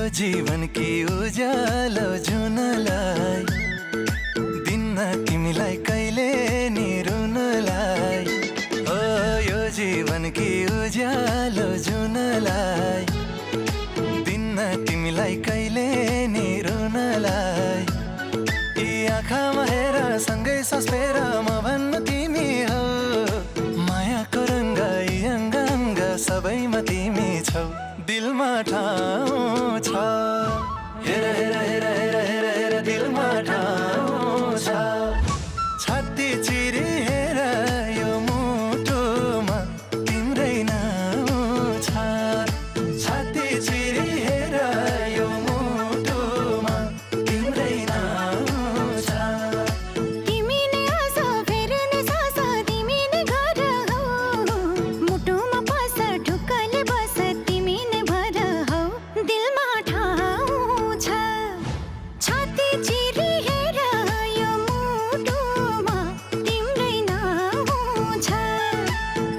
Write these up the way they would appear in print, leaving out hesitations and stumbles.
जीवन की उज्यालो जुनलाई दिन्न तिमीलाई कहिले नि रुनलाई ओ यो जीवन की उज्यालो जुनलाई दिन्न तिमीलाई कहिले नि रुनलाई यी आँखामा हेर सँगै सस्पेर म भन्न तिमी हो मायाको रङ्ग यी अङ्ग सबैमा तिमी छौ दिलमा ठाउँ छ हेर हेर हेर हेर हेर हेर दिलमा ठाउँ छ छाती चिरी हेर यो मुटुमा तिम्रै नाउँ छ छाती चिरी हेर यो मुटुमा तिम्रै नाउँ छ तिमी नै आशा फेर्ने सास तिमी नै घर हौ मुटुमा पस ढुक्कले बस तिमी नै भर हौ दिलमा ठाउँ छ छाती चिरी हेर यो मुटुमा तिम्रै नाउँ छ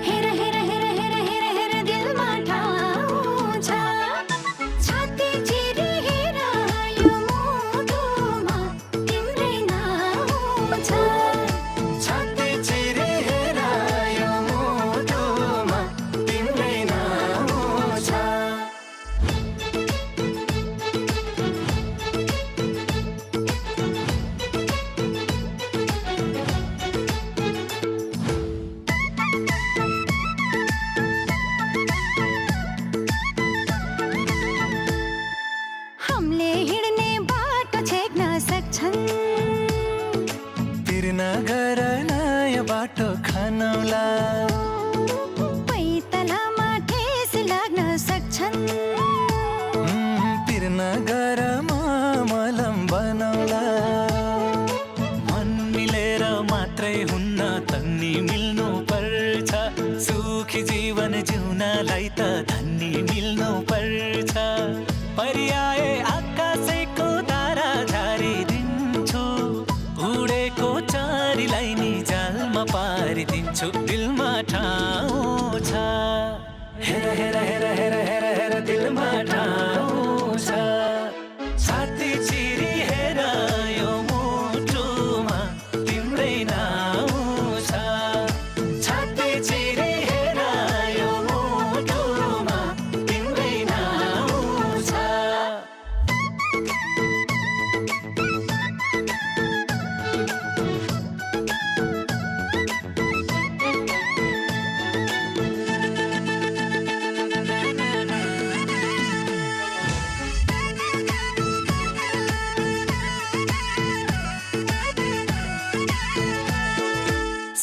हेर हेर हेर हेर हेर हेर दिलमा ठाउँ छ छाती चिरी हेर यो मुटुमा तिम्रै नाउँ छ छाती चिरी हेर यो मुटुमा तिम्रै नाउँ छ हमले हिँड्ने बाटो छेक्न सक्छन् तिर्न गर नयाँ बाटो खनौला पैतालामा ठेस लाग्न सक्छन् तिर्न गर मलम बनौला मन मिलेर मात्रै हुन्न तन्नी मिल्नु पर्छ सुखी जीवन जिउनलाई त धन्नी मिल्नु पर्छ परियाए आकाशैको तारा झारिदिन्छु उडेको चारीलाई नि जालमा पारिदिन्छु दिलमा ठाउँ छ हेर हेर हेर हेर हेर हेर दिलमा ठाउँ छ छाती चिरी हेर यो मुटुमा तिम्रै नाउँ छ छाती चिरी हेर यो मुटुमा तिम्रै नाउँ छ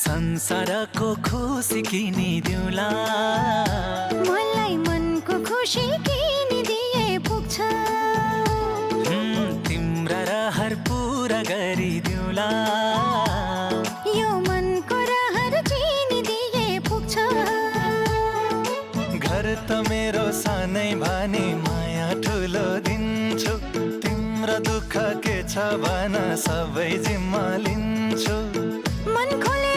संसारको खुसी किनिदिउँला मलाई मनको खुसी किनिदिए पुग्छ तिम्रा रहर पुरा गरिदिउँला यो मनको रहर चिनिदिए पुग्छ घर त मेरो सानै भानी माया ठुलो दिन्छु तिम्रो दुःख के छ भन सबै जिम्मा लिन्छु मन खोले